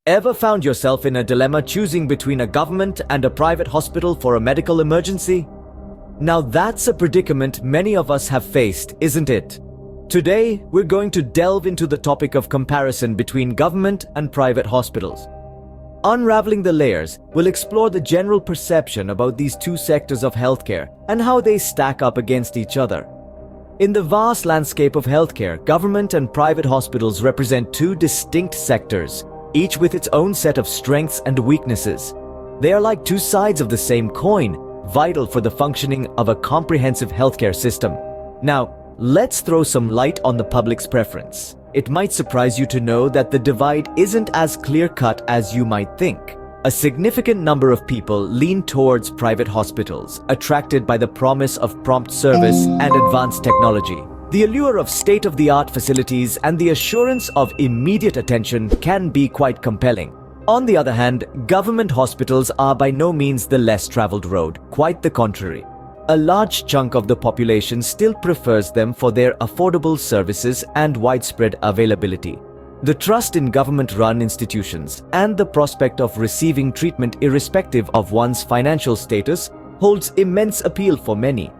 Ever found yourself in a dilemma choosing between a government and a private hospital for a medical emergency? Now that's a predicament many of us have faced, isn't it? Today, we're going to delve into the topic of comparison between government and private hospitals. Unraveling the layers, we'll explore the general perception about these two sectors of healthcare and how they stack up against each other. In the vast landscape of healthcare, government and private hospitals represent two distinct sectors, each with its own set of strengths and weaknesses. They are like two sides of the same coin, vital for the functioning of a comprehensive healthcare system. Now, let's throw some light on the public's preference. It might surprise you to know that the divide isn't as clear-cut as you might think. A significant number of people lean towards private hospitals, attracted by the promise of prompt service and advanced technology. The allure of state-of-the-art facilities and the assurance of immediate attention can be quite compelling. On the other hand, government hospitals are by no means the less traveled road, quite the contrary. A large chunk of the population still prefers them for their affordable services and widespread availability. The trust in government-run institutions and the prospect of receiving treatment irrespective of one's financial status holds immense appeal for many.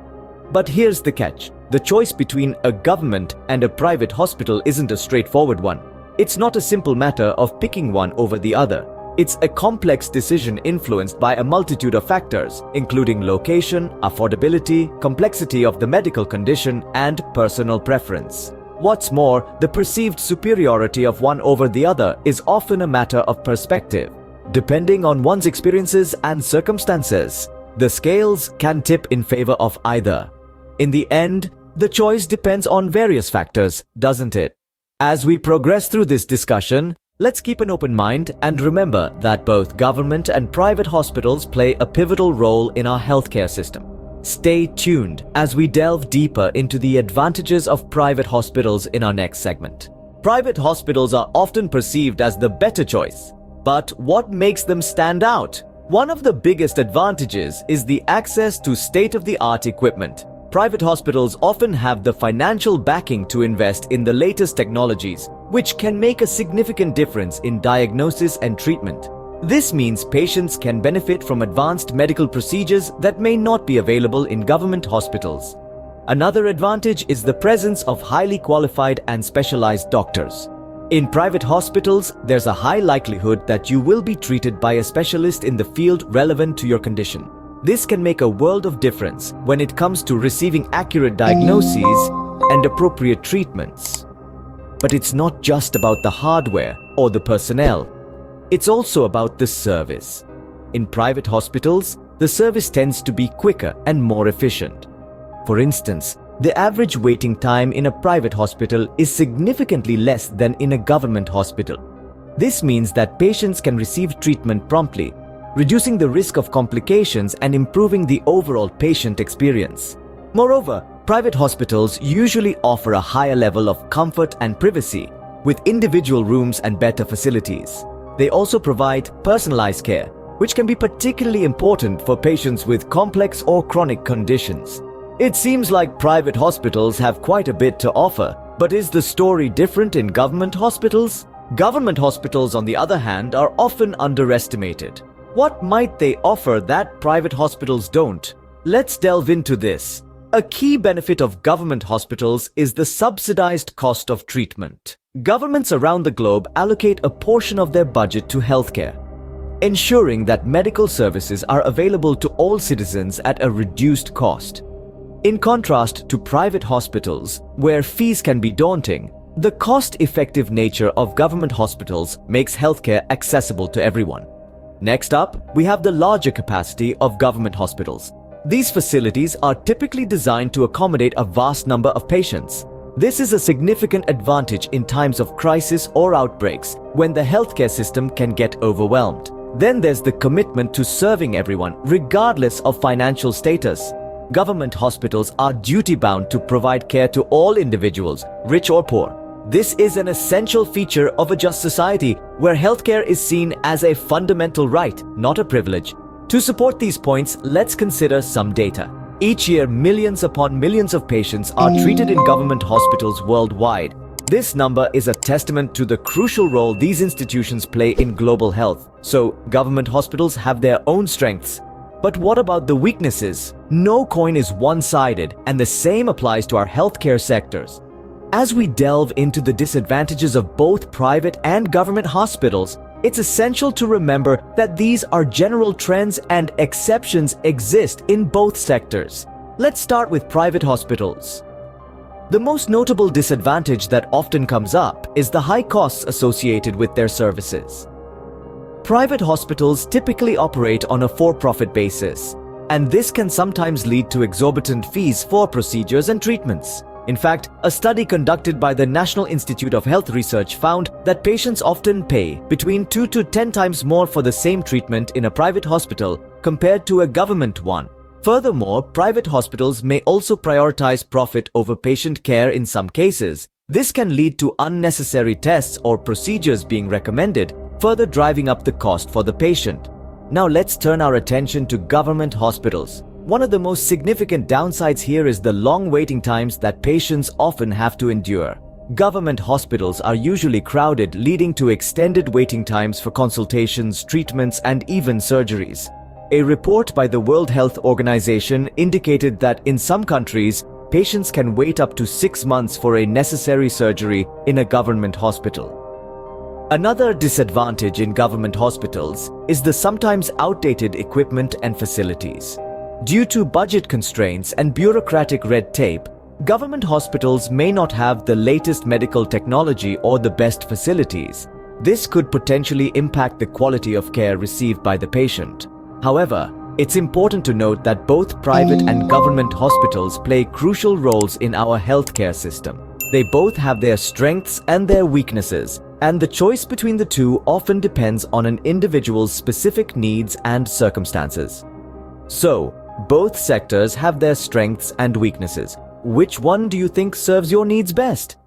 But here's the catch. The choice between a government and a private hospital isn't a straightforward one. It's not a simple matter of picking one over the other. It's a complex decision influenced by a multitude of factors, including location, affordability, complexity of the medical condition, and personal preference. What's more, the perceived superiority of one over the other is often a matter of perspective. Depending on one's experiences and circumstances, the scales can tip in favor of either. In the end, the choice depends on various factors, doesn't it? As we progress through this discussion, let's keep an open mind and remember that both government and private hospitals play a pivotal role in our healthcare system. Stay tuned as we delve deeper into the advantages of private hospitals in our next segment. Private hospitals are often perceived as the better choice, but what makes them stand out? One of the biggest advantages is the access to state-of-the-art equipment. Private hospitals often have the financial backing to invest in the latest technologies, which can make a significant difference in diagnosis and treatment. This means patients can benefit from advanced medical procedures that may not be available in government hospitals. Another advantage is the presence of highly qualified and specialized doctors. In private hospitals, there's a high likelihood that you will be treated by a specialist in the field relevant to your condition. This can make a world of difference when it comes to receiving accurate diagnoses and appropriate treatments. But it's not just about the hardware or the personnel. It's also about the service. In private hospitals, the service tends to be quicker and more efficient. For instance, the average waiting time in a private hospital is significantly less than in a government hospital. This means that patients can receive treatment promptly, reducing the risk of complications and improving the overall patient experience. Moreover, private hospitals usually offer a higher level of comfort and privacy, with individual rooms and better facilities. They also provide personalized care, which can be particularly important for patients with complex or chronic conditions. It seems like private hospitals have quite a bit to offer, but is the story different in government hospitals? Government hospitals, on the other hand, are often underestimated. What might they offer that private hospitals don't? Let's delve into this. A key benefit of government hospitals is the subsidized cost of treatment. Governments around the globe allocate a portion of their budget to healthcare, ensuring that medical services are available to all citizens at a reduced cost. In contrast to private hospitals, where fees can be daunting, the cost-effective nature of government hospitals makes healthcare accessible to everyone. Next up, we have the larger capacity of government hospitals. These facilities are typically designed to accommodate a vast number of patients. This is a significant advantage in times of crisis or outbreaks when the healthcare system can get overwhelmed. Then there's the commitment to serving everyone, regardless of financial status. Government hospitals are duty-bound to provide care to all individuals, rich or poor. This is an essential feature of a just society where healthcare is seen as a fundamental right, not a privilege. To support these points, let's consider some data. Each year, millions upon millions of patients are treated in government hospitals worldwide. This number is a testament to the crucial role these institutions play in global health. So, government hospitals have their own strengths. But what about the weaknesses? No coin is one-sided, and the same applies to our healthcare sectors. As we delve into the disadvantages of both private and government hospitals, it's essential to remember that these are general trends and exceptions exist in both sectors. Let's start with private hospitals. The most notable disadvantage that often comes up is the high costs associated with their services. Private hospitals typically operate on a for-profit basis, and this can sometimes lead to exorbitant fees for procedures and treatments. In fact, a study conducted by the National Institute of Health Research found that patients often pay between 2 to 10 times more for the same treatment in a private hospital compared to a government one. Furthermore, private hospitals may also prioritize profit over patient care in some cases. This can lead to unnecessary tests or procedures being recommended, further driving up the cost for the patient. Now let's turn our attention to government hospitals. One of the most significant downsides here is the long waiting times that patients often have to endure. Government hospitals are usually crowded, leading to extended waiting times for consultations, treatments, and even surgeries. A report by the World Health Organization indicated that in some countries, patients can wait up to 6 months for a necessary surgery in a government hospital. Another disadvantage in government hospitals is the sometimes outdated equipment and facilities. Due to budget constraints and bureaucratic red tape, government hospitals may not have the latest medical technology or the best facilities. This could potentially impact the quality of care received by the patient. However, it's important to note that both private and government hospitals play crucial roles in our healthcare system. They both have their strengths and their weaknesses, and the choice between the two often depends on an individual's specific needs and circumstances. So, both sectors have their strengths and weaknesses. Which one do you think serves your needs best?